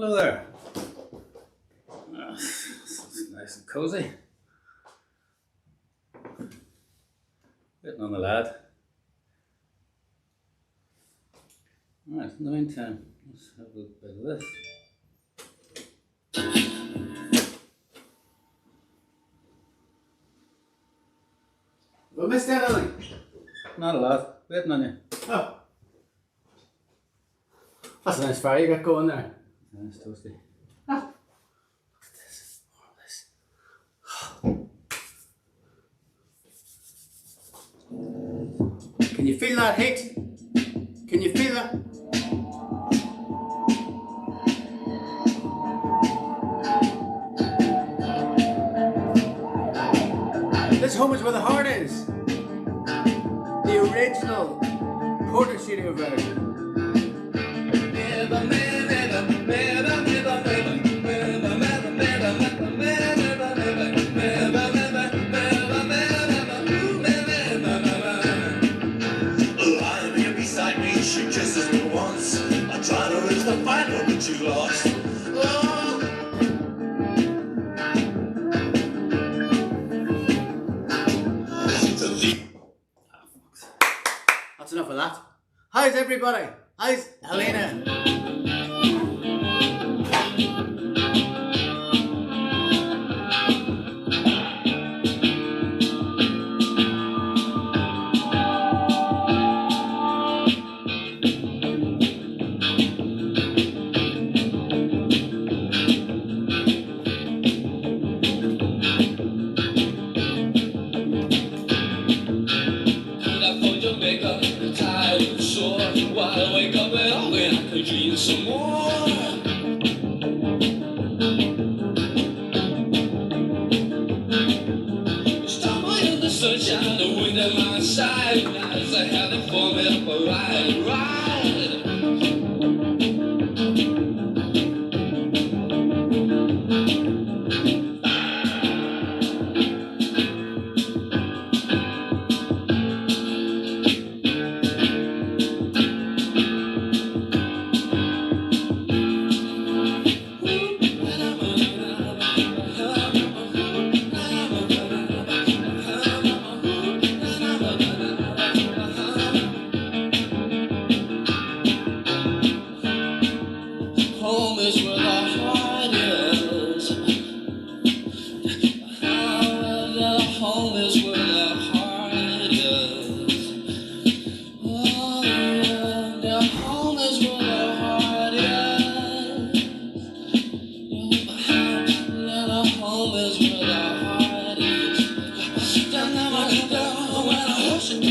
Hello there. It's nice and cosy. Waiting on the lad. Alright, in the meantime, let's have a bit of this. Have I missed anything? Not a lot. Waiting on you. Oh. That's a nice fire you got going there. Nice toasty. Ah. This is marvellous. Can you feel that heat? Can you feel that? This home is where the heart is. The original Porter Studio version. That's enough of that. How's everybody? How's Helena? Some more. Stumble in the sunshine, the wind at my side. As I had it for me up a ride. Home is where the heart is. Home is where the heart is. Oh, the home is where the heart is. The home is where the heart is. Don't never go when I hush it.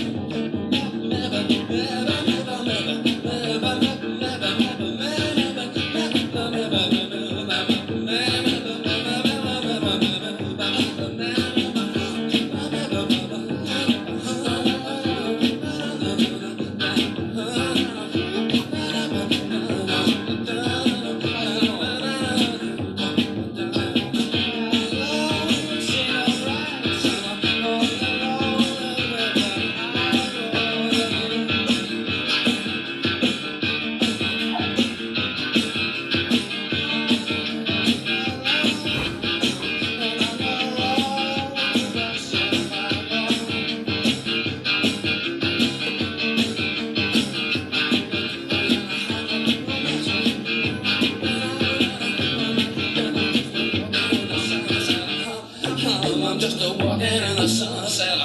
I'm just a walking in the sunset.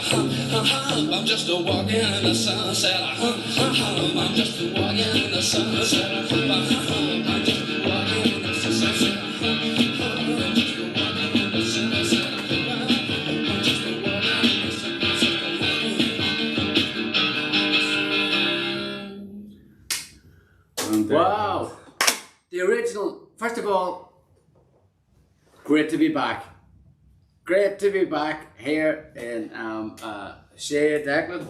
I'm just a walking in the sunset. I'm just a walking in the sunset. I'm just a walking in the sunset. Wow. The original. First of all, great to be back. Great to be back here in Shea, Declan,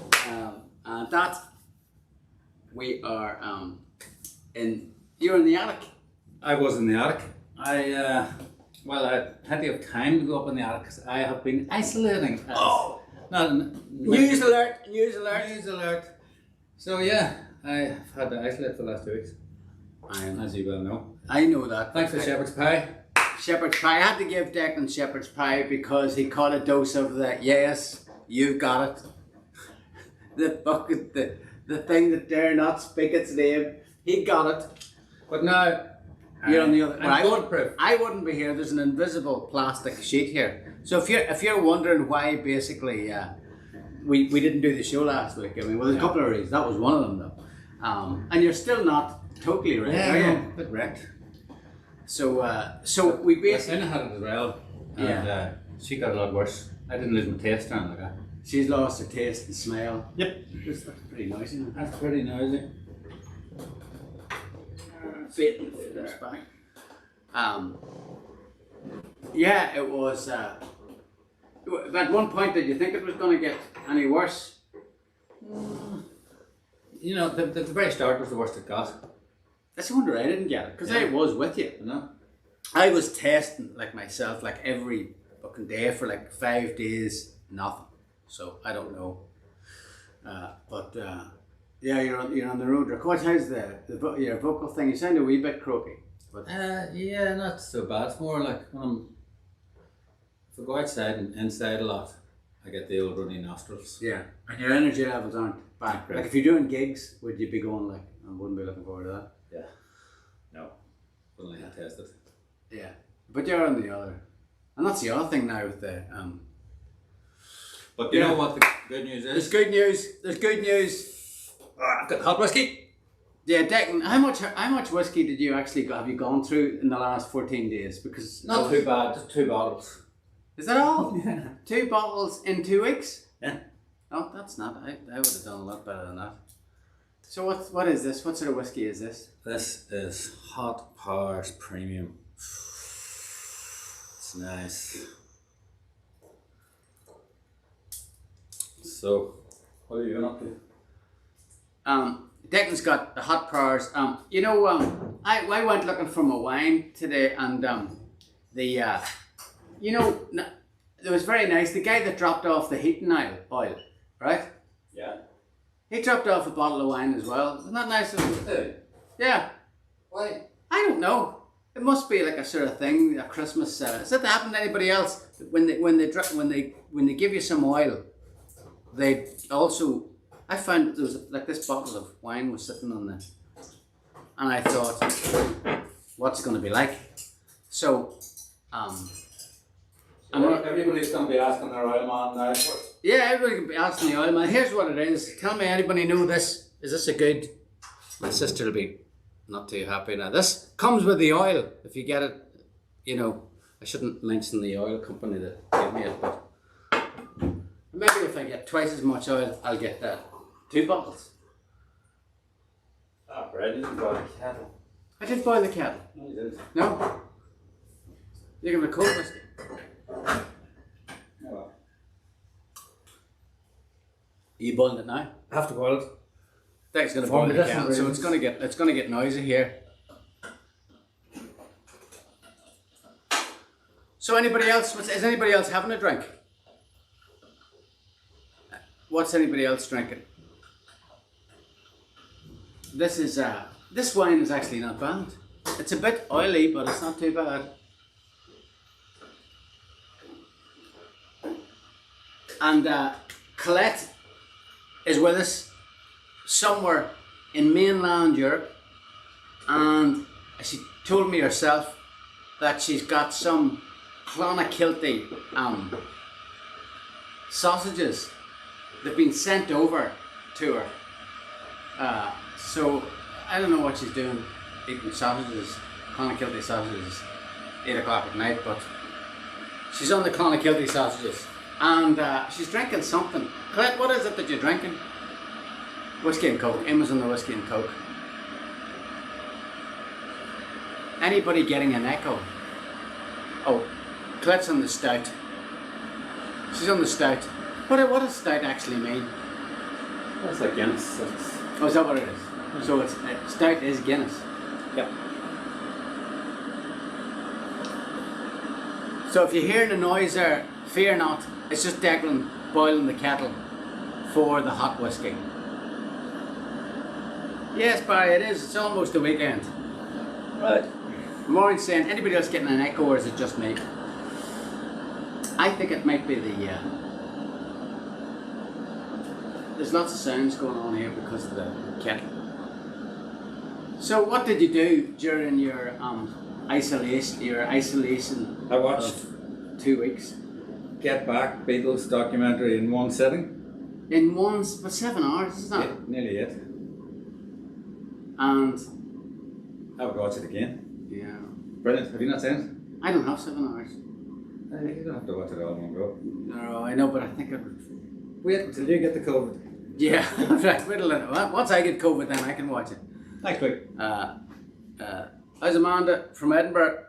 and that we are you're in the attic. I was in the attic. I had to have time to go up in the attic because I have been isolating. News alert! News alert! News alert! So yeah, I've had to isolate for the last 2 weeks. as you well know. I know that. Thanks for shepherd's pie. Shepherd's pie. I had to give Declan shepherd's pie because he caught a dose of the yes, you got it. The bucket, the thing that dare not speak its name. He got it. But now You're on the other. I'm bulletproof. I wouldn't be here. There's an invisible plastic sheet here. So if you're wondering why basically we didn't do the show last week, I mean, well, there's a couple of reasons. That was one of them though. And you're still not totally right, are you? Yeah, a bit wrecked. So we basically. Christina had it as well. And, Yeah. she got a lot worse. I didn't lose my taste or anything like that. She's lost her taste and smell. Yep. That's pretty noisy. Isn't it? That's pretty noisy. Baiting this back. Yeah, it was. At one point, did you think it was going to get any worse? You know, the very start was the worst it got. That's a wonder I didn't get it because I was with you. You know? I was testing like myself, like every fucking day for like 5 days, nothing. So I don't know. Yeah, you're on the road. Coach, how's your vocal thing? You sound a wee bit croaky. But Yeah, not so bad. It's more like if I go outside and inside a lot, I get the old runny nostrils. yeah, and your energy levels aren't back. Right. Like if you're doing gigs, would you be going like? I wouldn't be looking forward to that. Yeah. No. Only had tested. Yeah, but you're on the other, and that's the other thing now with the But you Yeah. know what the good news There's is? good news. There's good news. I've got hot whiskey. Yeah, Declan, how much whiskey did you actually have you gone through in the last 14 days? Because Not too bad, just 2 bottles. Is that all? Yeah. 2 bottles in 2 weeks? Yeah. Oh, that's not. I would have done a lot better than that. So what is this? What sort of whiskey is this? This is Hot Powers Premium. It's nice. So, what are you up to? Declan's got the hot powers. I went looking for my wine today, and it was very nice. The guy that dropped off the heating oil, right? Yeah. He dropped off a bottle of wine as well. Isn't that nice of him? Hey. Yeah. Why? I don't know. It must be like a sort of thing, a Christmas. Has that happened to anybody else? When they give you some oil, they also. I found there was like this bottle of wine was sitting on there, and I thought, what's it going to be like? So, Everybody's going to be asking their oil man now. yeah, everybody can be asking the oil man. Here's what it is. Tell me, anybody know this? Is this a good? My sister will be not too happy now. This comes with the oil. If you get it, I shouldn't mention the oil company that gave me it, but maybe if I get twice as much oil, I'll get that. 2 bottles. Ah, Brad, you didn't boil the kettle. I did boil the kettle. No, you didn't. No? You're giving a cold whiskey. Oh, well. Are you boiling it now? I have to boil it. Deck's gonna For boil the medicinal kettle, so reasons. it's gonna get noisy here. So anybody else? Is anybody else having a drink? What's anybody else drinking? This wine is actually not bad. It's a bit oily, but it's not too bad. And Colette is with us somewhere in mainland Europe, and she told me herself that she's got some Clonakilty sausages that've been sent over to her. So I don't know what she's doing eating sausages, Clonakilty sausages, 8 o'clock at night, but she's on the Clonakilty sausages, and she's drinking something. Colette, what is it that you're drinking? Whiskey and Coke. Emma's on the whiskey and Coke. Anybody getting an echo? Oh, Colette's on the stout. She's on the stout. What does stout actually mean? That's like Guinness. Oh, is that what it is? So it's stout is Guinness. Yep. So if you're hearing a noise there, fear not. It's just Declan boiling the kettle for the hot whiskey. Yes, Barry, it is. It's almost the weekend. Right. Maureen's saying, anybody else getting an echo or is it just me? I think it might be the, there's lots of sounds going on here because of the kettle. So what did you do during your isolation I watched of 2 weeks? Get Back Beatles documentary in one sitting. In but 7 hours, isn't it? Yeah, nearly 8. And I would watch it again. yeah, Brilliant. Have you not seen it? I don't have 7 hours. You don't have to watch it all in one go. No, I know, but I think I would. Wait till you get the COVID. Yeah, right. Wait a little. Once I get COVID, then I can watch it. Next week. How's Amanda from Edinburgh?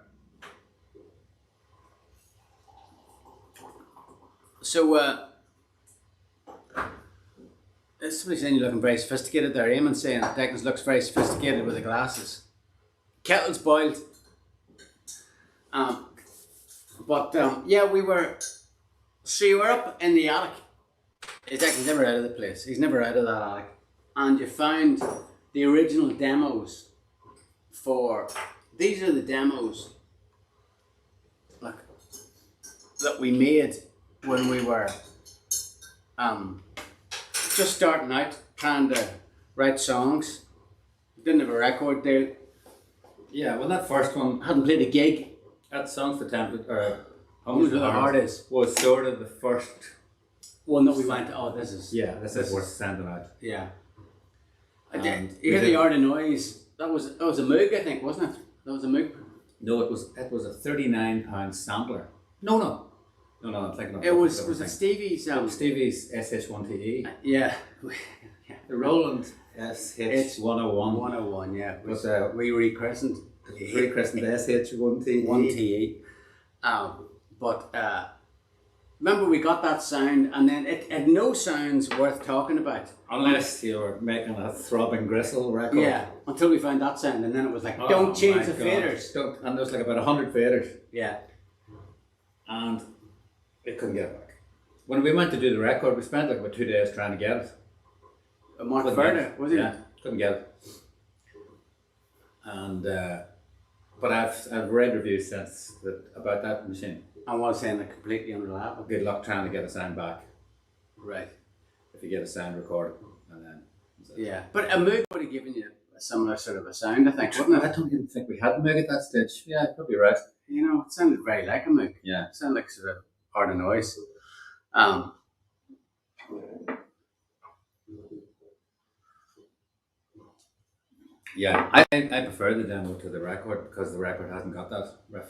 So, somebody's saying you're looking very sophisticated there. Eamon saying Declan looks very sophisticated with the glasses. Kettle's boiled. Yeah, we were. So you were up in the attic. Declan's never out of the place. He's never out of that attic. And you found the original demos for. These are the demos. Look, that we made when we were just starting out, trying to write songs. Didn't have a record deal. Yeah, well, that first one, Hadn't played a gig. that Songs for Template, or Homes Where the Heart Is. was sort of the first. One that we went, oh, this is. Yeah, this is worth sending out. Yeah. And You hear the art of noise. That was a Moog, I think, wasn't it? That was a Moog. No, it was a £39 sampler. No, I'm thinking of It was it Stevie's? Stevie's SH1TE. Yeah. The Roland SH101. 101, yeah. Was we rechristened. rechristened SH1TE. 1TE. Remember we got that sound and then it had no sounds worth talking about. Unless you were making a throbbing gristle record. Yeah, until we found that sound and then it was like, Oh don't change my the God. faders. And there was like about 100 faders. Yeah. And we couldn't get it back. When we went to do the record, we spent like about 2 days trying to get it. Mark Couldn't get Furter, it. was he? Yeah, couldn't get it. And but I've read reviews since about that machine. I was saying it completely unreliable. Good luck trying to get a sound back Right. if you get a sound recorded and then. Yeah. But a Moog would have given you a similar sort of a sound, I think, wouldn't I it? don't even think we had the Moog at that stage. Yeah, you're probably right. You know, it sounded very like a Moog. Yeah. It sounded like sort of art of noise. Yeah, I prefer the demo to the record because the record hasn't got that riff.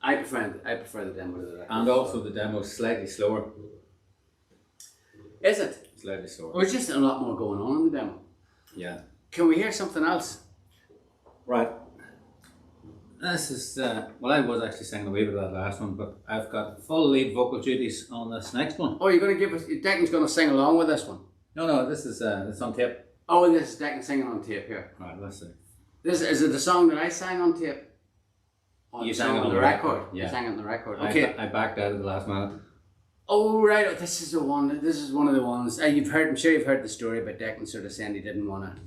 I prefer the demo to the record. And also the demo's slightly slower. Is it? Slightly slower. There's just a lot more going on in the demo. Yeah. Can we hear something else? Right. This is, well, I was actually singing a wee bit of that last one, but I've got full lead vocal duties on this next one. Oh, you're going to give us, Declan's going to sing along with this one. No, this is, it's on tape. Oh, and this is Declan singing on tape here. Right, let's see. Is it the song that I sang on tape? Oh, You sang sang it it on the record. yeah. You sang it on the record. I- Okay. I backed out at the last minute. Oh, right. Oh, this is the one. This is one of the ones. I'm sure you've heard the story about Declan sort of saying he didn't want to.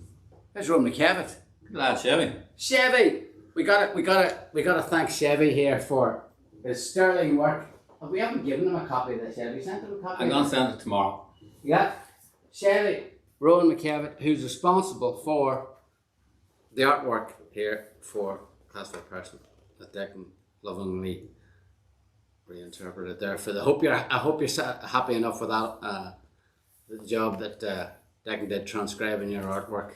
There's Roman McCavitt. Good lad, Chevy. Chevy. We gotta thank Chevy here for his sterling work. We haven't given him a copy of this yet. We sent him a copy. I'm going to send it tomorrow. Yeah. Chevy. Rowan McCavitt, who's responsible for the artwork here for Classified Person that Declan lovingly reinterpreted there. I hope you're happy enough with that the job that Declan did transcribing your artwork,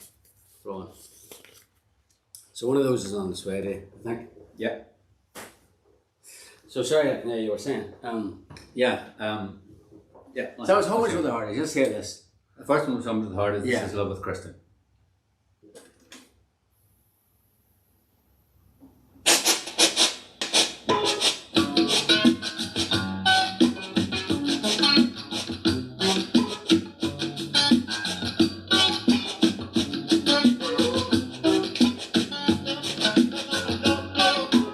Rowan. So one of those is on the way to you, I think. Yeah. So sorry, you were saying. Yeah. So it's Homes with the Heart Is. Just hear this. The first one was Homes with the Heart Is. Yeah. This is Love with Kristen.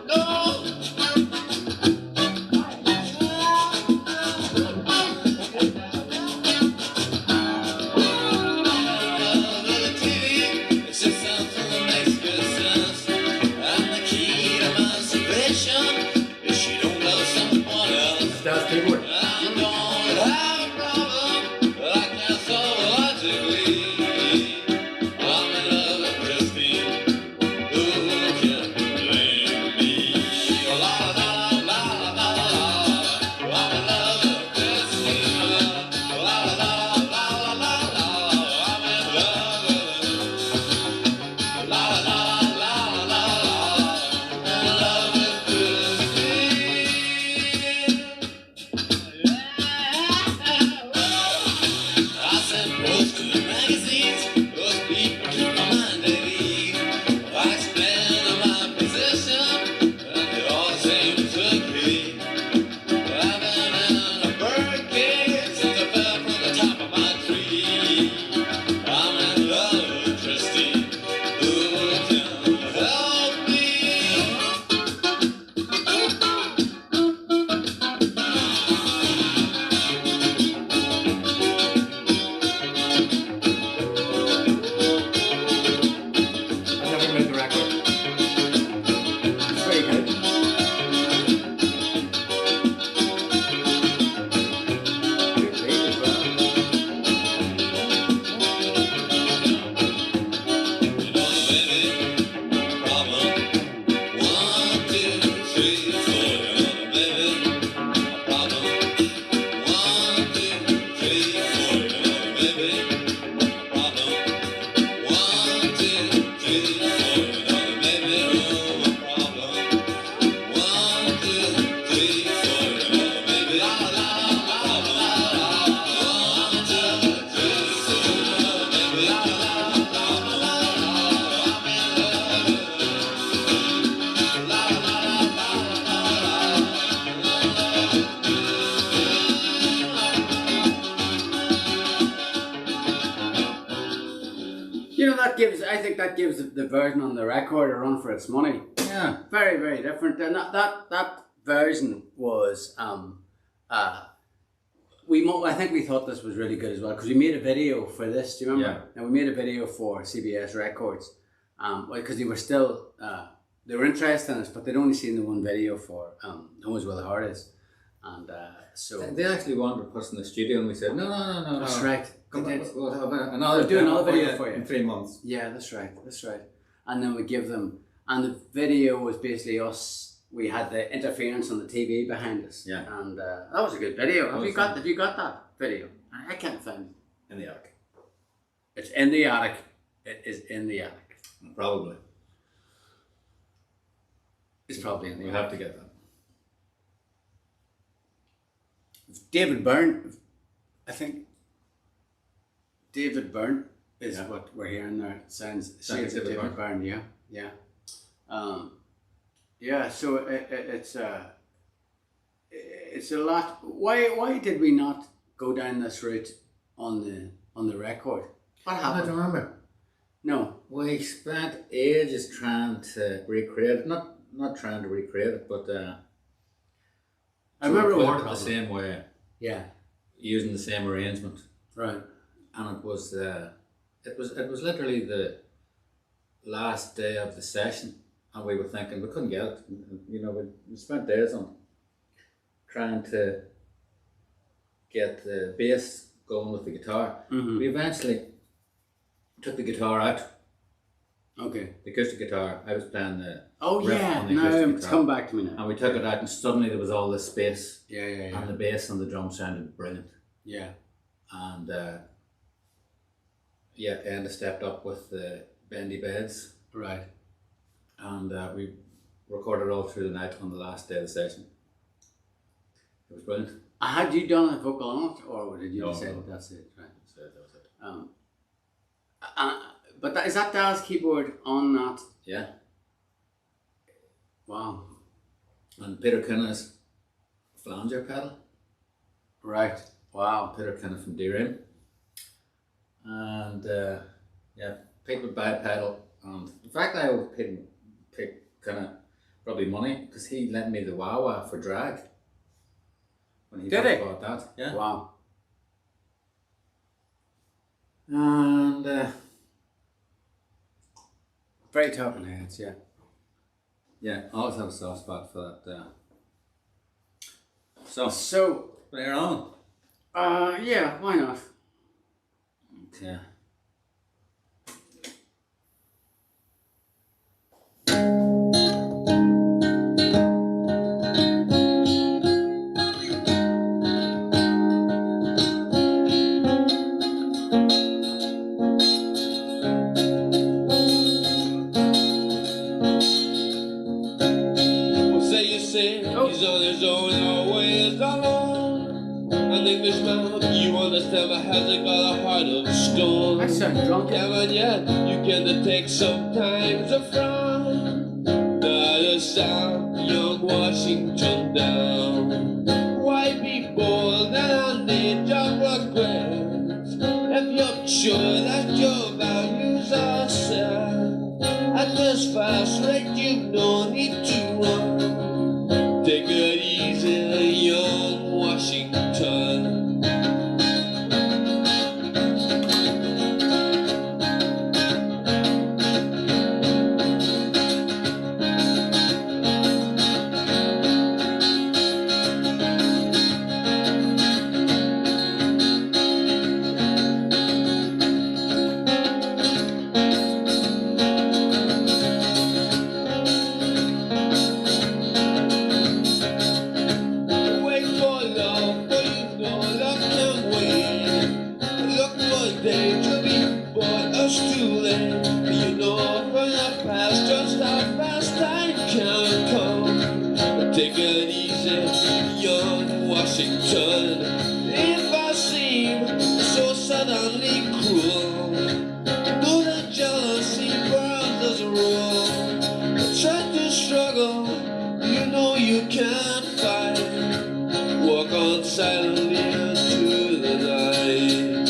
No. I think that gives the version on the record a run for its money. Yeah. Very, very different. And that version was I think we thought this was really good as well because we made a video for this. Do you remember? Yeah. And we made a video for CBS Records, because they were still they were interested in us, but they'd only seen the one video for Home Is Where the Heart Is, and so They actually wanted to put us in the studio, and we said no. that's right. Come They on, did. we'll have another. We'll do another video you for you. in 3 months. Yeah, that's right. And then we give them, and the video was basically us. We had the interference on the TV behind us. Yeah. And that was a good video. Have you got that video? I can't find it. In the attic. It's in the attic. It is in the attic. Probably. It's probably in the We'll attic. have to get that. David Byrne, I think. David Byrne is Yeah. what we're hearing there. Sounds Sounds shades of David David Byrne. Yeah. Yeah, so it's a lot. Why did we not go down this route on the record? What I happened? don't remember. No. We spent ages trying to recreate it. Not trying to recreate it, but I remember it was a record it the problem. same way, Yeah. using the same arrangement, Right. and it was literally the last day of the session, and we were thinking we couldn't get it. You know, we spent days on trying to get the bass going with the guitar. Mm-hmm. We eventually took the guitar out, Okay. the acoustic guitar. I was playing the Oh riff yeah. on the No, acoustic it's guitar. come back to me now. And we took it out, and suddenly there was all this space, Yeah. and the bass and the drum sounded brilliant. Yeah. And Enda stepped up with the bendy beds, Right. and we recorded all through the night on the last day of the session. It was brilliant. Had you done a vocal on it, or did you No, decide no. that's it? Right. So that was it. But is that Daz's keyboard on that? Yeah. Wow. And Peter Kinna's flanger pedal. Right. Wow. Peter Kinna from Deering. And Pete would buy a pedal. And in fact, I owed Pete Kinna probably money because he lent me the wah-wah for drag. When he Did he? bought that. Yeah. Wow. And Very talking heads, yeah. I always have a soft spot for that. So, So, bring her on. yeah, why not? Okay. He's on his own, always alone. An Englishman, you understand, but hasn't got a heart of stone. I sound drunk. Yeah, but yet you can detect sometimes a frown. Not a sound, young Washington down. Why be bold and need your regrets? If you're sure that your values are set at this fast rate, you no need to run. Take it easy, young Washington. Wait for love, but you know love can wait. Look for danger before it's too late. You know from the past just how fast time can come. Take it easy, young Washington. If I seem so suddenly cruel, know that jealousy burns as a rule. Try to struggle, you know you can't fight. Walk on silently into the night.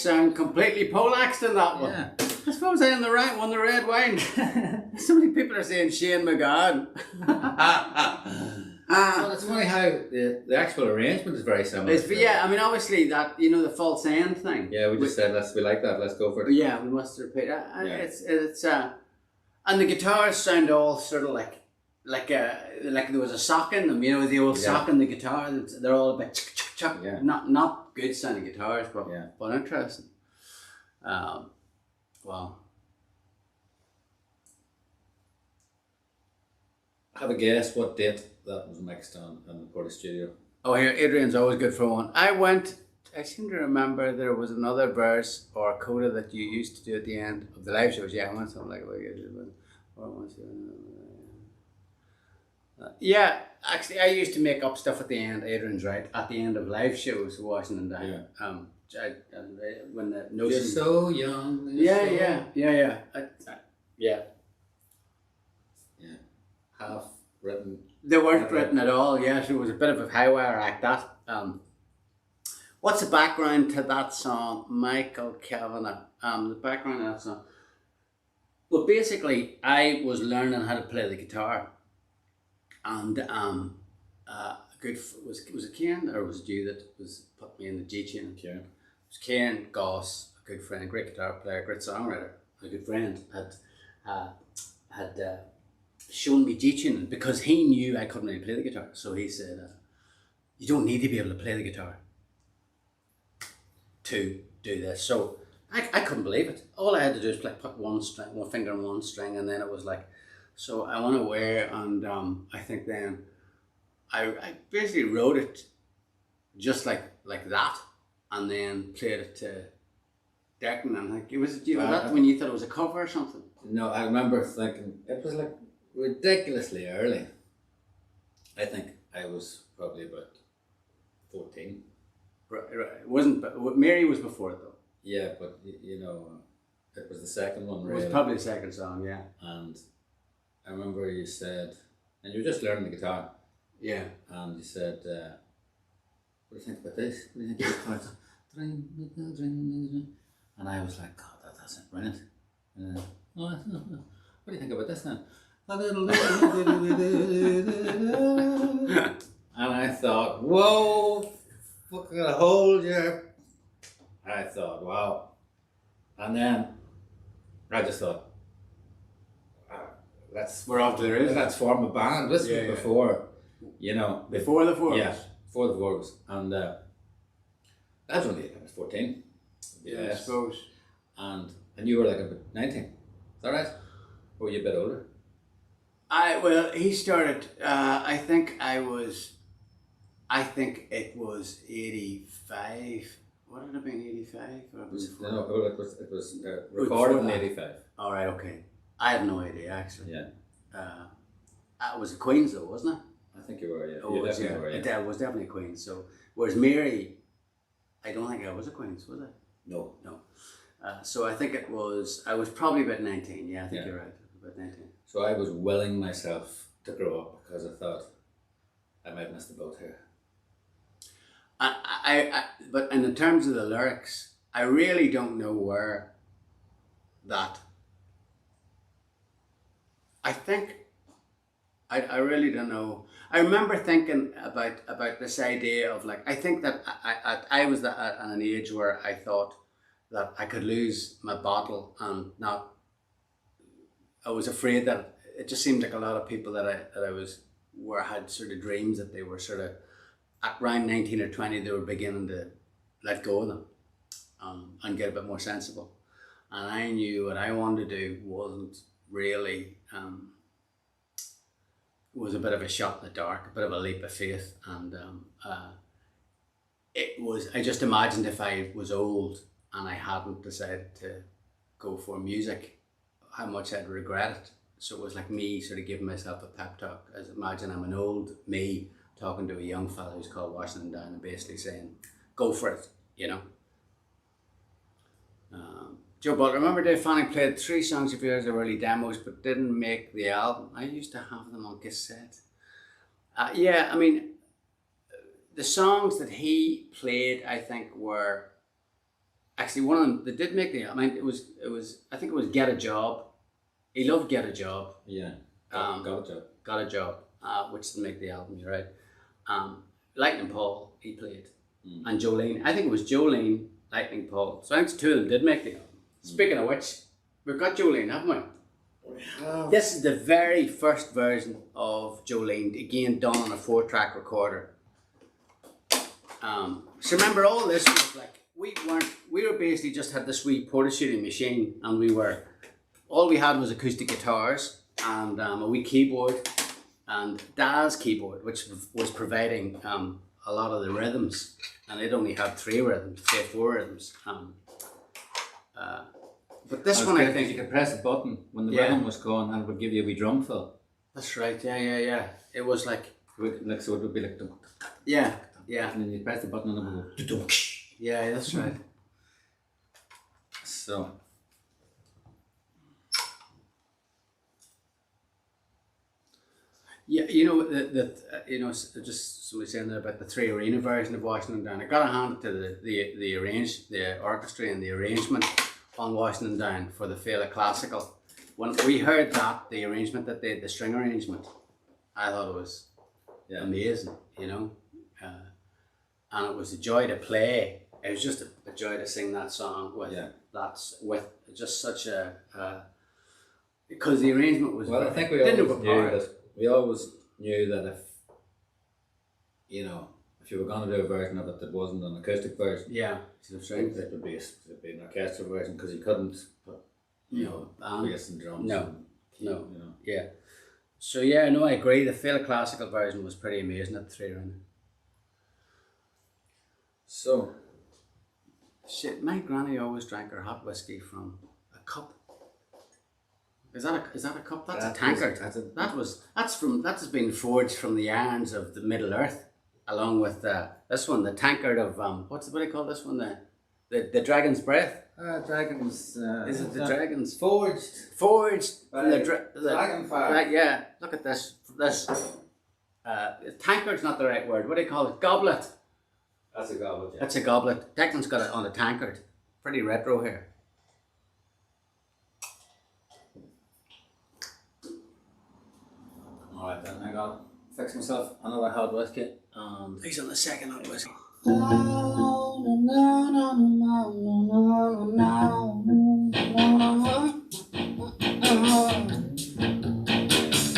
sound completely poleaxed in that one. Yeah. I suppose I won the red wine. So many people are saying Shane McGowan. Well, it's funny how the actual arrangement is very similar. Yeah, I mean, obviously that, you know, the false end thing. Yeah, we just said we like that. Let's go for it. Yeah, we must repeat. It's and the guitars sound all sort of like there was a sock in them. You know, the old sock in the guitar. They're all a bit chuck. Yeah. Not good sounding guitars, but interesting. Well, Have a guess what date that was mixed on in the Portage studio. oh, here, Adrian's always good for one. I seem to remember there was another verse or coda that you used to do at the end of the live shows. Yeah, I went something like, yeah, actually, I used to make up stuff at the end. Adrian's right, at the end of live shows, Washington Down. Yeah. When the You're notion. so young. Yeah. Yeah. Half written. They weren't written at all. Yes, it was a bit of a high wire act. That. What's the background to that song, Michael Kavanagh? The background of that song. Well, basically, I was learning how to play the guitar, and was it Ken or was it you that was put me in the G tune? Kieran. It was Ken Goss, a good friend, great guitar player, great songwriter, a good friend, had shown me G tuning because he knew I couldn't really play the guitar. So he said, "You don't need to be able to play the guitar to do this." So I couldn't believe it. All I had to do is put one finger on one string, and then it was like, so I went away, and I think then I basically wrote it just like that, and then played it to Declan. And like, was that when you thought it was a cover or something? No, I remember thinking it was like ridiculously early. I think I was probably about 14. Right. It wasn't, but Mary was before it though. Yeah, but you know, it was the second one. It Really. was probably the second song, yeah. And I remember you said, and you were just learning the guitar. Yeah. And you said, "What do you think about this? What do you think about the chords?" And I was like, "God, that's brilliant." And what do you think about this now? And I thought, whoa, fucking hold your. I thought, wow. And then I just thought, We're off to the races. Let's form a band. This was before, you know. Before the Forbes. Yeah, before the Forbes. And that was only, I was 14. Yeah, I suppose. And you were like about 19. Is that right? Or were you a bit older? He started, I think it was 85. What had it been, 85? Or was it No, it was recorded in 85. All right, okay. I had no idea, actually. Yeah. It was a Queen's though, wasn't it? I think you were, yeah. Oh, You it was, definitely were, yeah. It was definitely Queen's. So, whereas Mary, I don't think I was a Queen's, was I? No. So I think I was probably about 19. Yeah, I think you're right. About 19. So I was willing myself to grow up because I thought I might miss the boat here. But in terms of the lyrics, I really don't know where that. I think I really don't know. I remember thinking about this idea of like, I think that I was at an age where I thought that I could lose my bottle and not. I was afraid that it just seemed like a lot of people that I had sort of dreams that they were sort of at around 19 or 20 they were beginning to let go of them and get a bit more sensible. And I knew what I wanted to do wasn't really was a bit of a shot in the dark, a bit of a leap of faith, and it was. I just imagined if I was old and I hadn't decided to go for music, how much I'd regret it. So it was like me sort of giving myself a pep talk. As imagine I'm an old me talking to a young fella who's called Washington Down and basically saying, "Go for it," you know. Joe, but remember Dave Fanning played 3 songs of yours, early demos, but didn't make the album. I used to have them on cassette. Yeah, I mean, the songs that he played, I think, were actually one of them, they did make the, I mean, I think it was Get a Job. He loved Get a Job. Yeah. Got a job. Got a Job, which didn't make the album, you're right. Lightning Paul, he played. And Jolene, I think it was Jolene, Lightning Paul. So I think two of them did make the album. Speaking of which, we've got Jolene, haven't we? We have. This is the very first version of Jolene, again done on a 4-track recorder. So remember, all this was like, we were basically just had this wee porta shooting machine, and all we had was acoustic guitars and a wee keyboard and Daz keyboard, which was providing a lot of the rhythms, and it only had 4 rhythms. But this one, I think you could press a button when the rhythm was going, and it would give you a wee drum fill. That's right. Yeah. It was like so it would be like yeah, and then you press the button and it would go. Yeah, that's right. So. Yeah, you know just somebody saying there about the 3 arena version of Washington Down. I got to hand it to the orchestra and the arrangement on Washington Down for the Fela Classical. When we heard that, the arrangement that they, the string arrangement, I thought it was amazing, you know, and it was a joy to play. It was just a joy to sing that song with with just such a because the arrangement was. Well, I think we always knew that if you were going to do a version of it that wasn't an acoustic version, it would be an orchestral version, because you couldn't put bass and drums. Yeah. So I agree. The Fela Classical version was pretty amazing at the 3 arena. So, shit, my granny always drank her hot whiskey from a cup. Is that a cup? That's a tankard. That's been forged from the irons of the Middle Earth, along with this one, the tankard of what do you call this one? The Dragon's Breath. Dragons. Is it the Dragon's Forged from the dragon fire? Yeah, look at this. Tankard's not the right word. What do you call it? Goblet. That's a goblet. Yeah. That's a goblet. Declan's got it on a tankard. Pretty retro here. Alright then, I got fix myself another hot whiskey. He's on the second hot whiskey. Is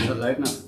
it loud enough?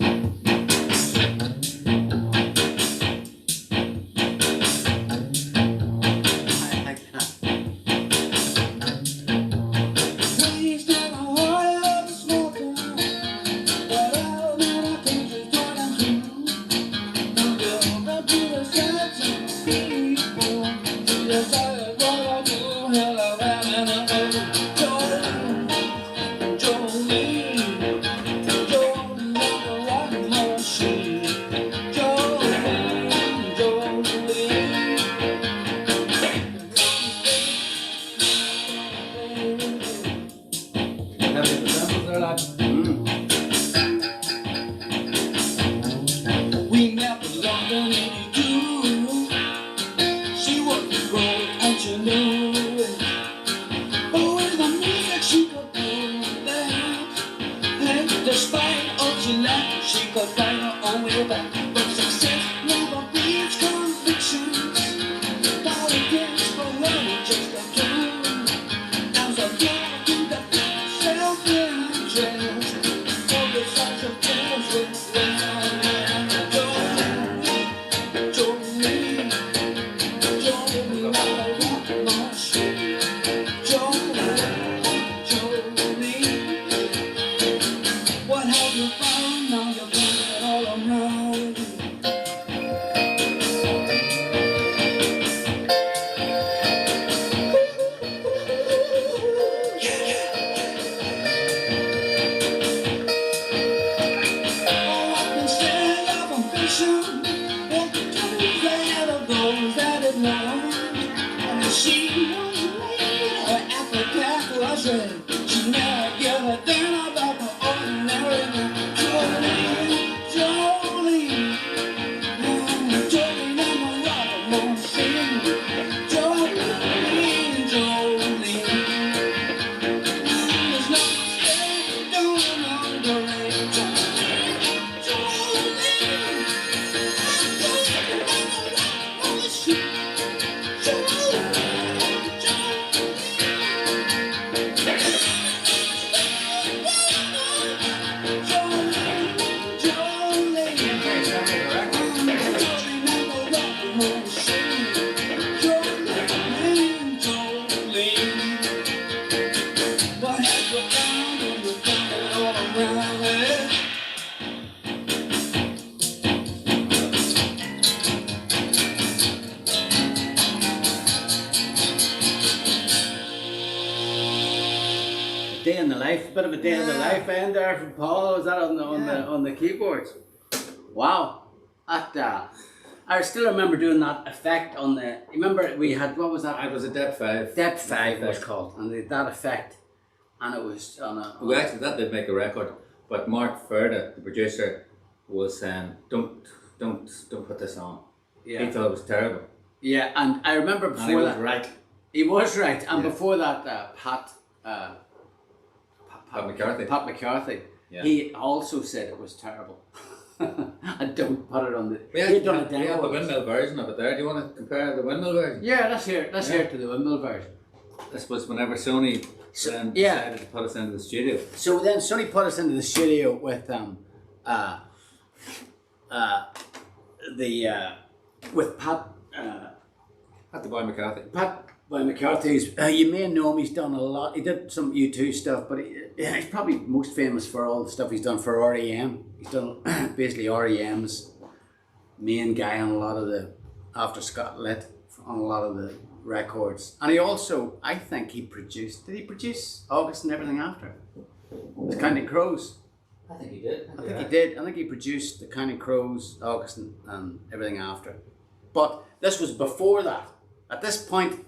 She never gave a damn about the ordinary man. Day in the life, a bit of a day in the life end there from Paul. Was that on the keyboards? Wow, that I still remember doing that effect on the. Remember we had, what was that? It was a Dep 5. Dep 5 was called, and they had that effect, and it was on a. Well, actually, that did make a record, but Mark Ferda, the producer, was saying, "Don't put this on." Yeah. He thought it was terrible. Yeah, and I remember before And he was that. right. He was right, and Yeah. before that, Pat McCarthy. Pat McCarthy, Yeah. he also said it was terrible. And don't put it on the. We He'd had, done a we demo. had the Windmill version of it there. Do you want to compare the Windmill version? Yeah, let's hear it to the Windmill version. This was whenever Sony then yeah. decided to put us into the studio. So then Sonny put us into the studio with with Pat Had the boy McCarthy. Pat by McCarthy's. You may know him. He's done a lot. He did some U2 stuff, but he's probably most famous for all the stuff he's done for REM. He's done basically REM's main guy on a lot of the after Scott Litt on a lot of the records, and he also, I think he produced. Did he produce August and Everything After? The Counting Crows. I think he did. I think he did. I think he produced The Counting Crows, August and Everything After. But this was before that. At this point,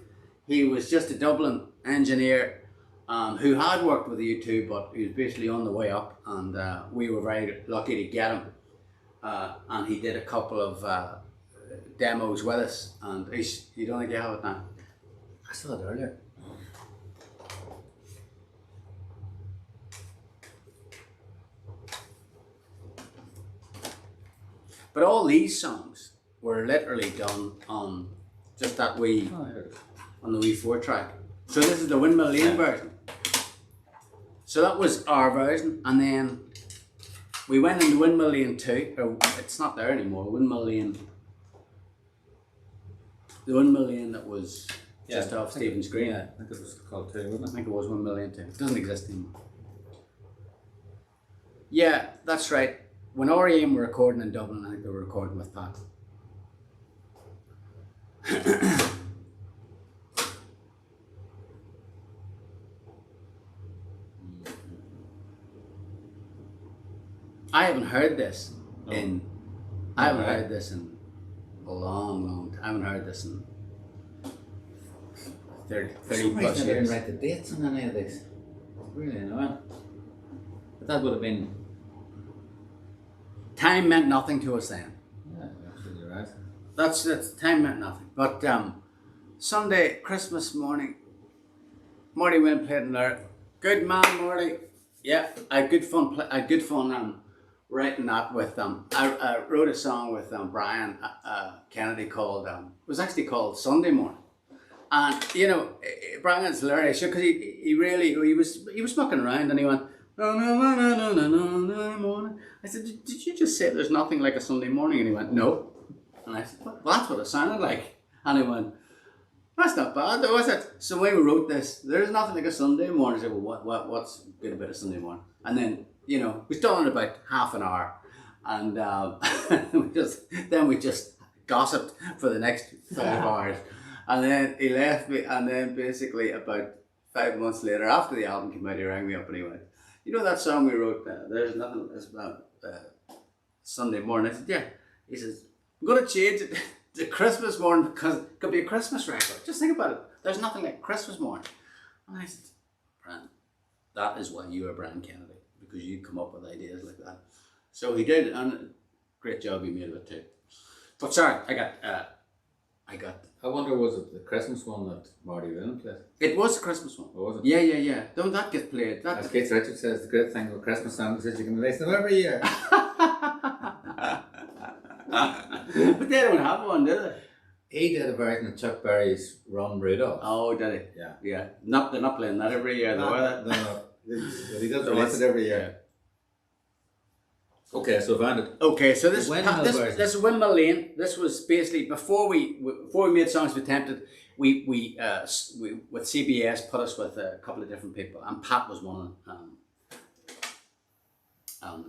he was just a Dublin engineer who had worked with the U2, but he was basically on the way up, and we were very lucky to get him. And he did a couple of demos with us, and you don't think you have it now? I saw it earlier. But all these songs were literally done on just that wee, Oh, I heard it. on the wee 4-track. So this is the Windmill Lane version. So that was our version, and then we went into Windmill Lane 2. Oh, it's not there anymore. Windmill Lane. The Windmill Lane that was just off Stephen's Green. Yeah, I think it was called 2, wasn't I it? think it was Windmill Lane 2. It doesn't exist anymore. Yeah, that's right. When REM were recording in Dublin, I think they were recording with Pat. I haven't heard this in. I haven't heard this in a long time. I haven't heard this in 30 plus I didn't years. write the dates on any of this. It's really annoying. But that would have been. Time meant nothing to us then. Yeah, you're absolutely right. That's time meant nothing. But Sunday, Christmas morning, Marty went played in there. Good man, Marty. Yeah, I had good fun. I had good fun writing that with them. I wrote a song with Brian Kennedy called. It was actually called Sunday Morning. And you know, Brian's hilarious because he was fucking around and he went. No, morning. I said, did you just say there's nothing like a Sunday morning? And he went, no. And I said, well, that's what it sounded like. And he went, that's not bad though, is it? So when we wrote this, there's nothing like a Sunday morning. I said, well, what's good about a Sunday morning? And then, you know, we done it about half an hour. And we just gossiped for the next 5 hours. And then he left me. And then basically about 5 months later, after the album came out, he rang me up and he went, you know that song we wrote, there's nothing, it's about Sunday morning. I said, yeah. He says, I'm going to change it to Christmas morning because it could be a Christmas record. Just think about it. There's nothing like Christmas morning. And I said, Brian, that is why you are Brian Kennedy, because you come up with ideas like that. So he did, and great job he made of it too. But sorry, I got. I wonder, was it the Christmas one that Marty Whelan played? It was a Christmas one. Or was it? Yeah. Don't that get played? As Keith Richards says, the great thing with Christmas songs is you can release them every year. But they don't have one, do they? He did a version of Chuck Berry's Run Rudolph. Oh, did he? Yeah. Yeah. They're not playing that every year, though, are they? No. He does release it every year. Okay, so I found it. Okay, so The Windmill version. this Windmill Lane. This was basically before we made Songs We Tempted. We with CBS put us with a couple of different people, and Pat was one of them. And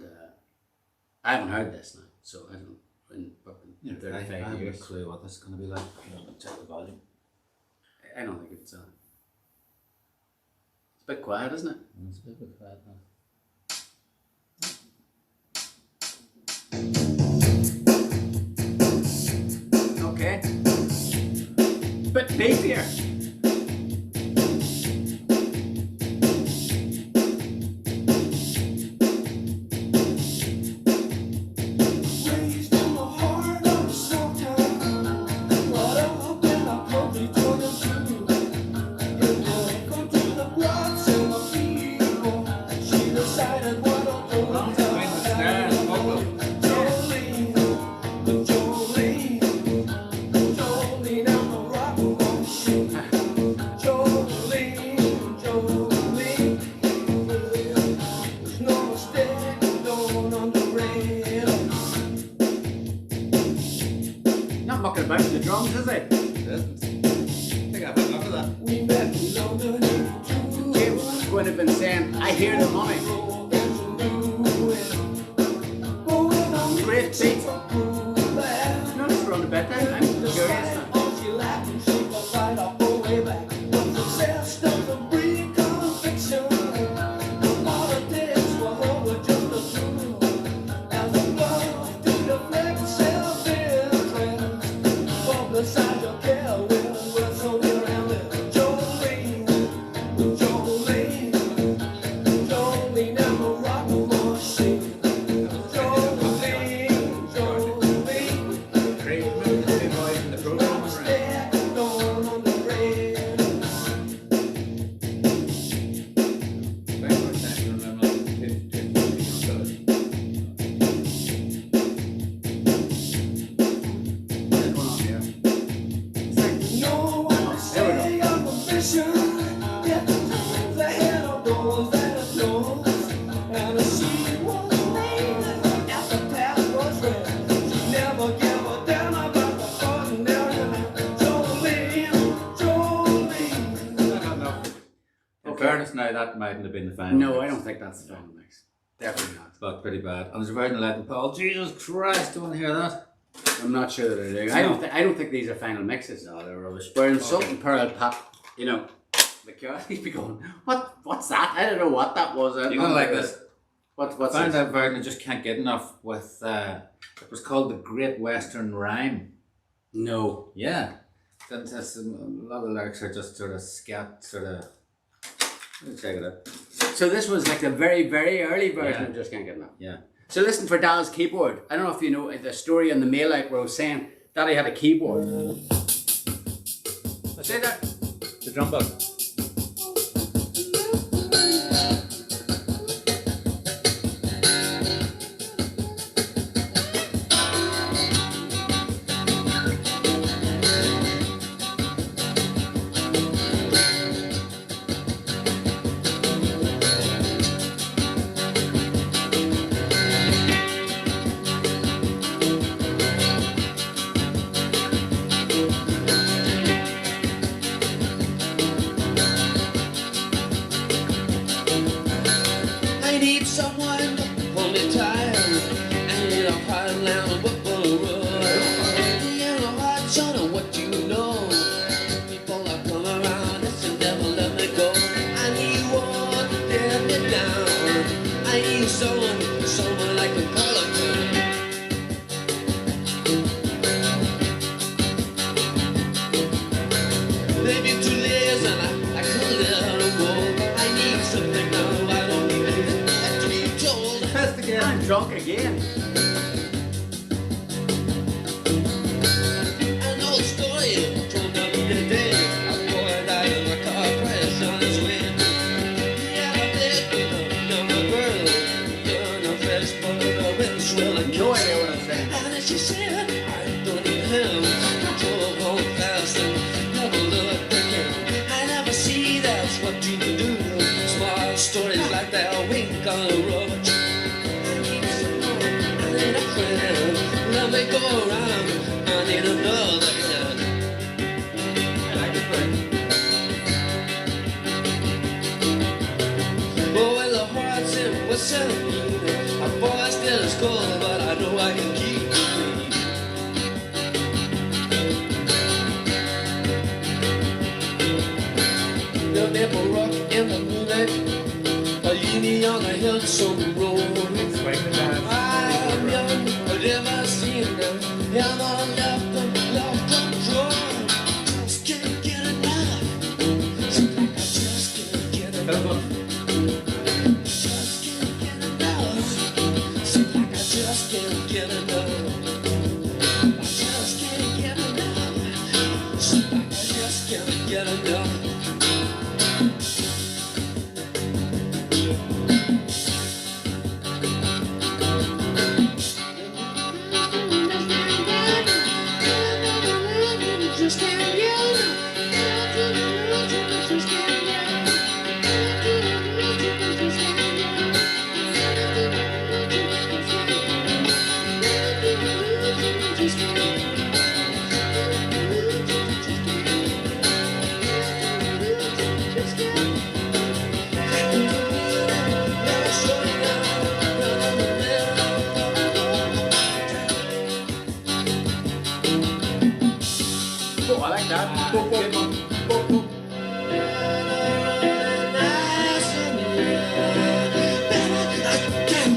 I haven't heard this now, so I don't know. In Yeah, I 35 haven't a years. clue what this is going to be like. Check the volume. I don't think it's a bit quiet, isn't it? It's a bit quiet now. Okay. Bit beefier. Not mucking about with the drums, is he? It isn't. I think I've had enough of that. He would have been saying, I hear the money. Great beat. No, it's run a bit then. I'm curious now. Fairness now, that mightn't have been the final. No, mix. I don't think that's the final mix. Definitely not. But pretty bad. And there's a version of Let Paul. Jesus Christ, do you want to hear that? I'm not sure that I do. I don't think these are final mixes. No, they're rubbish. We're insulting Pearl Pop, you know. He'd be going, what's that? I don't know what that was. You're going to like this. What's I found this? that version I just can't get enough with, it was called the Great Western Rhyme. No. Yeah. That's, a lot of lyrics are just sort of scat, sort of, let me check it out. So this was like the very, very early version Yeah. of Just Can't Get Enough. Yeah. So listen for Dal's keyboard. I don't know if you know the story on the mail out where I was saying Daddy had a keyboard. I say that. The drum bug. I need someone to hold me tight. I need a hard land what will run. You know hard son of what you know. People that come around this and never let me go. I need one to tear me down. I need someone like a Pelican. Maybe 2 days and I could let her go. I need something now. I don't need anything to be told. Test again. I'm drunk again. I know the story told me the day a boy died in a car crash on his way. He had a date with a younger girl, doing a fresh but a rinse will and No idea what I'm saying. And then she said, I don't need him. I drove home fast and never looked again. I never see that's what you do. Small stories like that wink on the road. I need someone, I need a friend. Let me go around. I need another hand. I like it, but Oh, well, the heart's in what's in me. I full, but I know I can keep it clean. The maple rock in the moonlight, Palini on the hills on the road. I am young, but never seen them. I'm on left and lost control. Just can't get enough. Seems like I just can't get enough. Just can't get enough. Seems like I just can't get enough. I just can't get enough. Seems like I just can't get enough. Oh, I like that. Boop, boop, boop, boop, boop.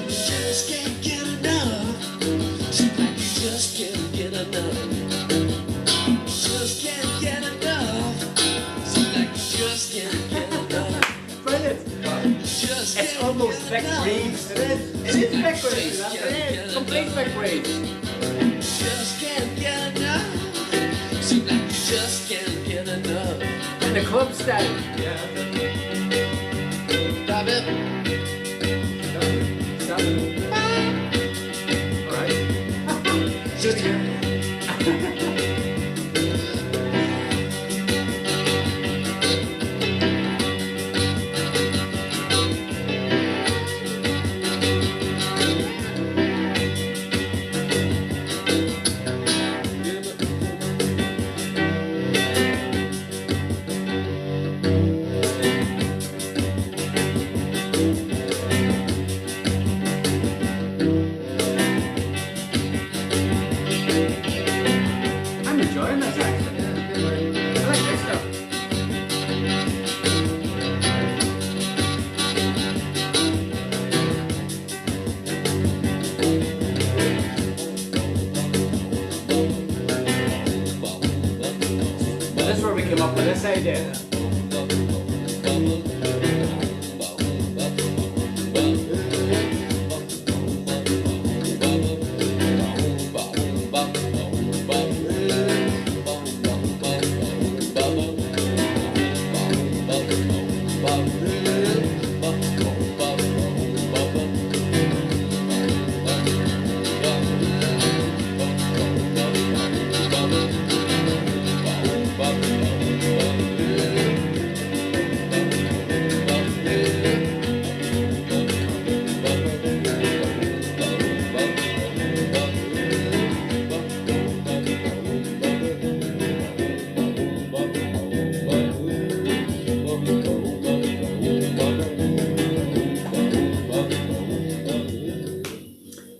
Just can't get enough. Seems like you just can't get enough. Just can't get enough. Seems like you just can't get enough. Brilliant. Just It's can't almost get Vic enough. Reeves. It is. It is Vic Reeves. That's it. Complete Vic Reeves. Just can't get enough. Seems like you just can't get enough. In the club style. Yeah. Stop it. Stop it. All right. Just I'm enjoying this actually. I like this stuff. This is where we came up with this idea.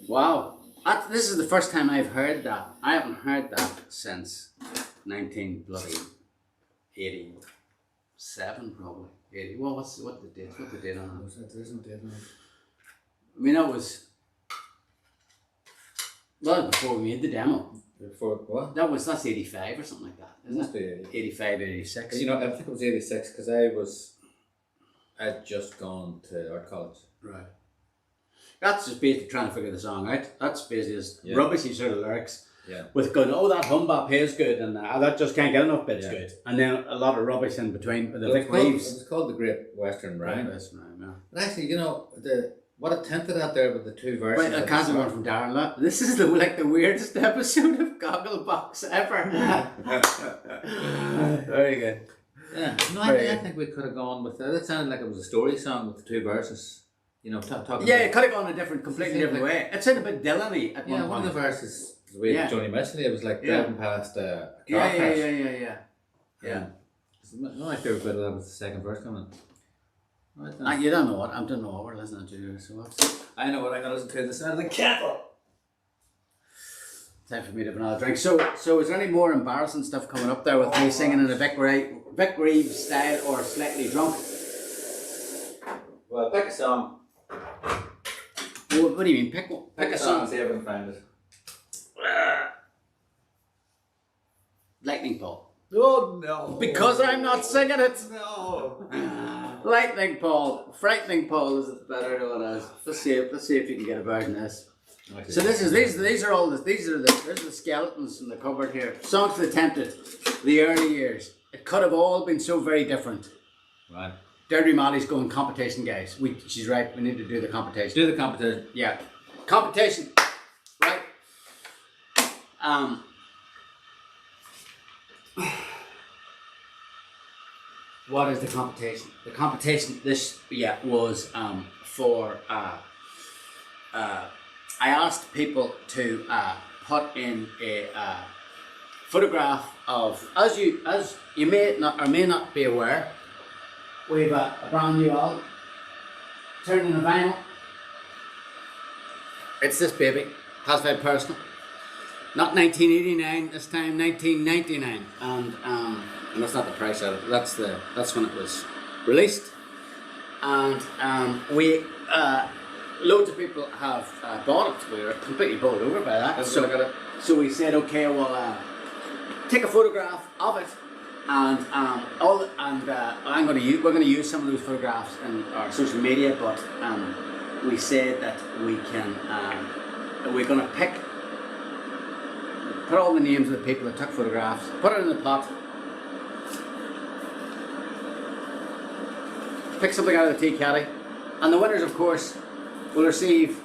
Wow. This is the first time I've heard that. I haven't heard that since 1987 probably. 80. Well, what the date? What the date on it? There isn't date on it. I mean, that was well before we made the demo. Before what? That's 85 or something like that, isn't Must it? be 80. 85, 86. You know, I think it was 86 because I'd just gone to art college. Right. That's just basically trying to figure the song out. That's basically just Yeah. rubbishy sort of lyrics. Yeah. With good, oh, that hum bop here is good, and that just can't get enough bit's Yeah. good. And then a lot of rubbish in between with the It Vic was Reeves. called the Great Western Rhyme. That's right, yeah. But actually, you know, what it hinted at there with the two verses. Wait, I at the can't start. one from Darren. Look. This is the weirdest episode of Gogglebox ever. Very good. Yeah, no, Very I good. think we could have gone with that. It sounded like it was a story song with the two verses. You know, talking. Yeah, about, it could have gone a completely different way. It sounded a bit Dylan-y at yeah, one one point. of the verses. The way Yeah. Johnny mentioned it was like Yeah. driving past a car Yeah. crash. Yeah. So my favourite bit of that was the second verse coming in. Right then. You don't know what, I don't know what we're listening to, so what's... I know what I'm going to listen to this out of the kettle. Time for me to have another drink. So is there any more embarrassing stuff coming up there with me singing in a Vic Reeves style or slightly drunk? Well, pick a song. What do you mean? Pick a song. And see if I can find it. Lightning Paul. Oh no. Because I'm not singing it. No. Lightning Paul. Frightening Paul is better than it is. Let's see if you can get a version of this. Okay. So these are the skeletons in the cupboard here. Songs for the Tempted, the early years. It could have all been so very different. Right. Deirdre Molly's going competition, guys. She's right. We need to do the competition. Do the competition. Yeah, competition. Right. What is the competition? The competition was for I asked people to put in a photograph of, as you may not or may not be aware, we've a brand new album, turning the vinyl. It's this baby, classified personal. Not 1989 this time, 1999, and that's not the price of it. That's when it was released, and we. Loads of people have bought it. We were completely bowled over by that. So we said, okay, we'll take a photograph of it, and we're going to use some of those photographs in our social media. But we said that we can we're going to put all the names of the people that took photographs, put it in the pot, pick something out of the tea caddy, and the winners, of course, will receive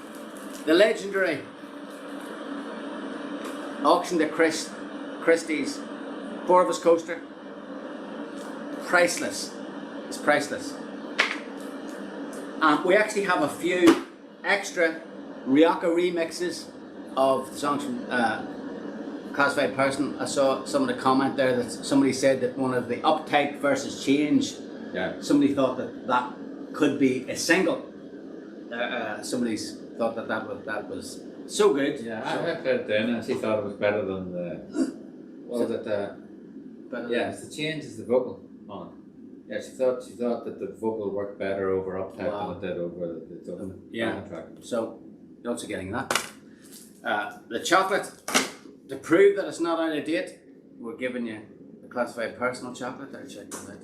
the legendary auctioned at Christie's Corvus coaster. Priceless. It's priceless. We actually have a few extra Ryaka remixes of the songs from Classified Person. I saw somebody comment there that somebody said that one of the Uptight versus Change. Yeah. Somebody thought that could be a single. Somebody's thought that was so good. Yeah, I played it down and she thought it was better than the. What was it? It's the change is the vocal on it. Yeah, she thought that the vocal worked better over Uptight than it did over the track. So you're also getting that. The chocolate, to prove that it's not out of date, we're giving you the Classified Personal chocolate. There, check that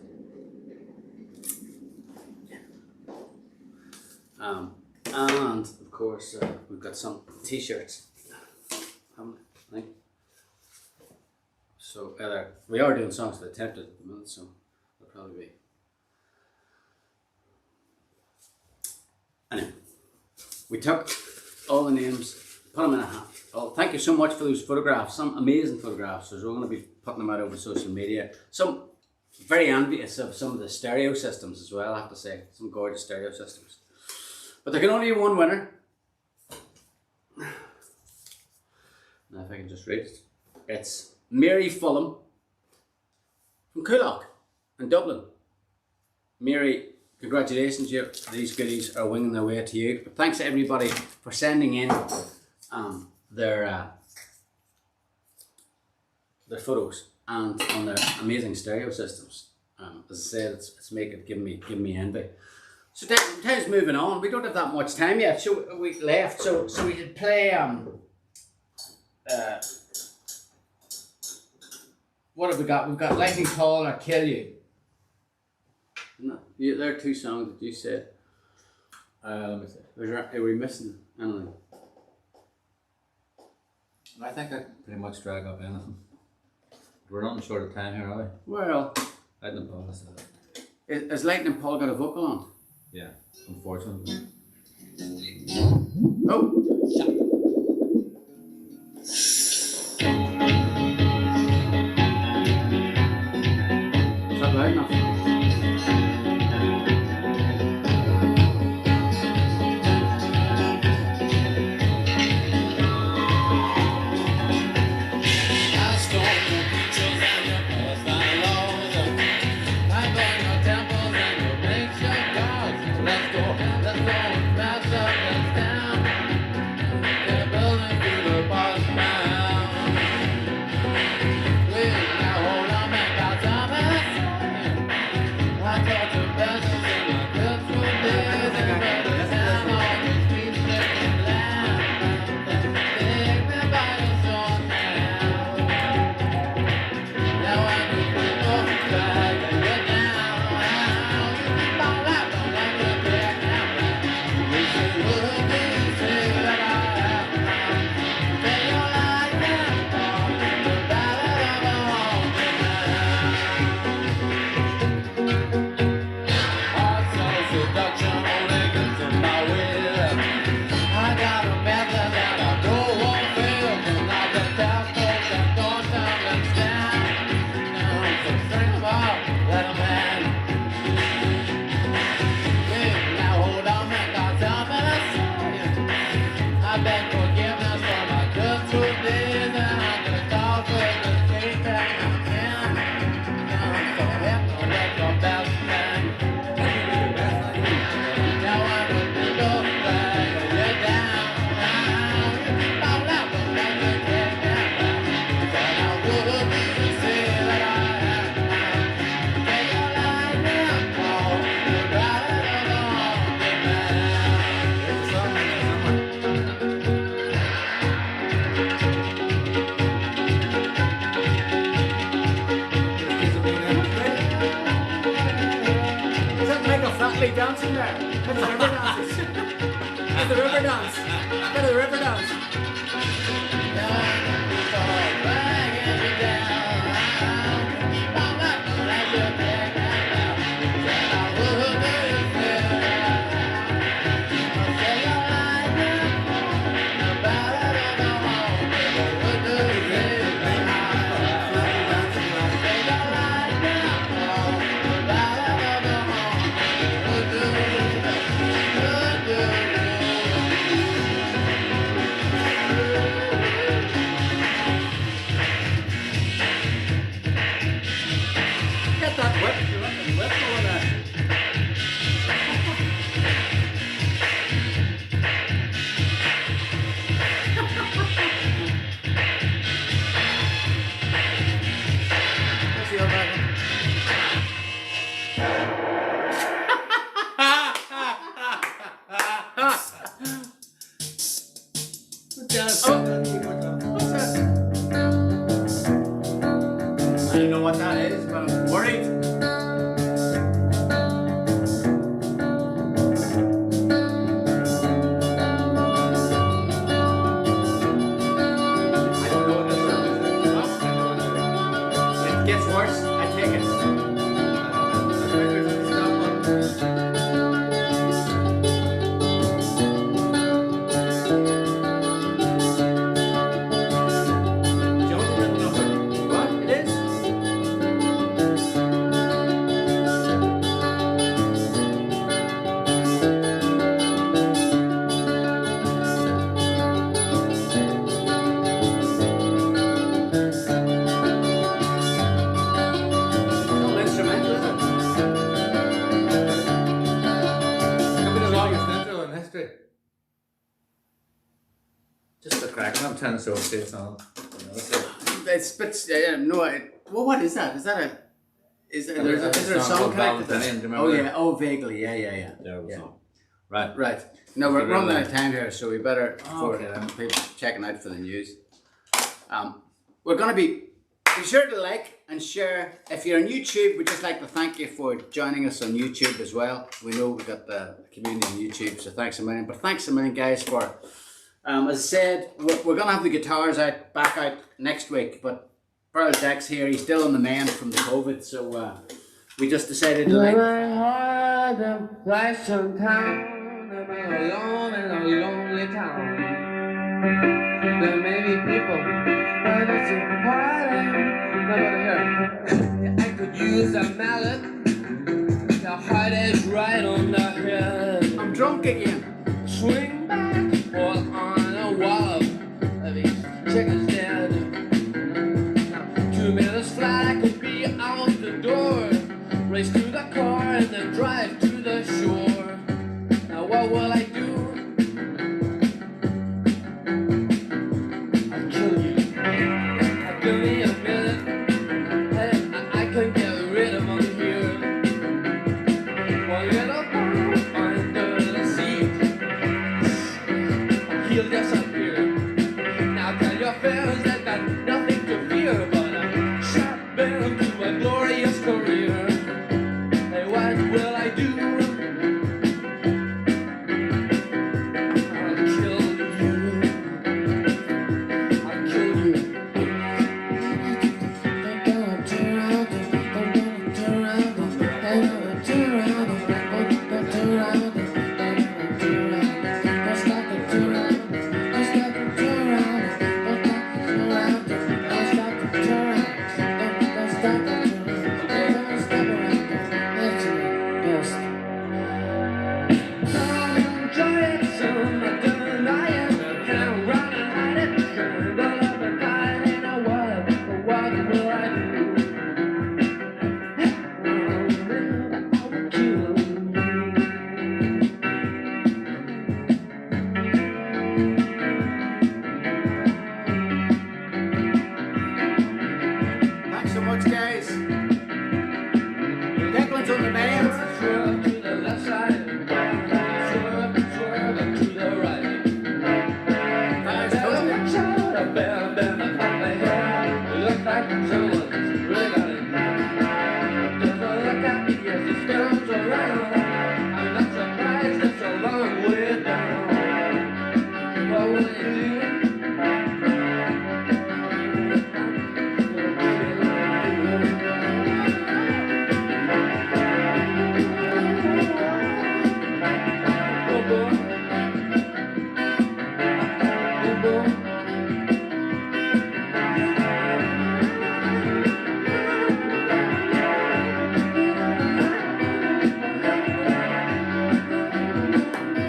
out. And of course we've got some t-shirts, haven't we? So we are doing songs for the Tempted at the moment, so they'll probably be. Anyway, we took all the names, put them in a hat. Oh, thank you so much for those photographs, some amazing photographs. So we're going to be putting them out over social media. Some very envious of some of the stereo systems as well, I have to say. Some gorgeous stereo systems. But there can only be one winner. Now if I can just read it. It's Mary Fulham from Coolock in Dublin. Mary, congratulations, these goodies are winging their way to you. But thanks to everybody for sending in their photos and on their amazing stereo systems. As I said, it's giving me envy. So time's moving on. We don't have that much time yet. So we left. So we should play what have we got? We've got Lightning Call or Kill You. No, there are two songs that you said. Let me see. Are we missing anything? I think I pretty much drag up anything. We're running short of time here, are we? Well, Lightning Paul is has Lightning Paul got a vocal on? Yeah, unfortunately. Oh! Is that loud enough? beg forgiveness for my good truth days, and I'm gonna talk with the state that I'm in. So help me let your best friend. Now I remember back when you're down. All out the back you get down. Then how good do you say that I am? Take your life now, oh, you're right along the man. Is that Michael Flatley dancing there? That's the river dance. That's the river dance. Get the river dance. Get that whip going there. What's the other one? What's that? I don't know what that is, but I'm worried. I don't know what this is. It gets worse, I take it. What? It is? No instrumental, is it? Maybe the longest intro in history. Just the crack. I'm trying to show it on. Well, what is that? Is that a? Is there a song called connected to Valentinian, that? do you Oh remember yeah. Oh, vaguely. Yeah. There was Yeah. all. Right. Right. No, we're Figure it running out out. of time here, so we better Oh, for okay, then. people checking out for the news. We're going to be sure to like and share. If you're on YouTube, we'd just like to thank you for joining us on YouTube as well. We know we've got the community on YouTube, so thanks a million. But thanks a million, guys, for as I said, we're going to have the guitars back out next week. But Pearl Deck's here. He's still on the mend from the COVID, so we just decided to like. Hard and fly sometime. I'm alone in a lonely town. There may be people, but it's important. Nobody here. I could use a mallet. The hard edge right on the head. I'm drunk again. Swing back or on a wall. These chickens dead. Now, 2 minutes flat, I could be out the door. Race to the car and then drive to the shore. Now what will I do? I'll kill you. Give me a minute. Hey, I can get rid of them here. One little bump under the seat. He'll disappear. Now tell your friends that got nothing to fear, but I'm shot bound to a glorious career. Hey, what will I do? I'll kill you. I'll kill you.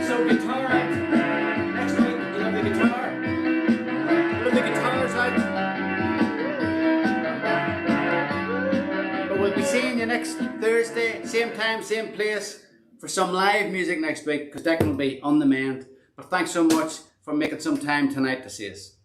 So guitar out. Next week you'll have the guitar. We'll have the guitars out. But we'll be seeing you next Thursday, same time, same place, for some live music next week, because Declan will be on the mend. But thanks so much for making some time tonight to see us.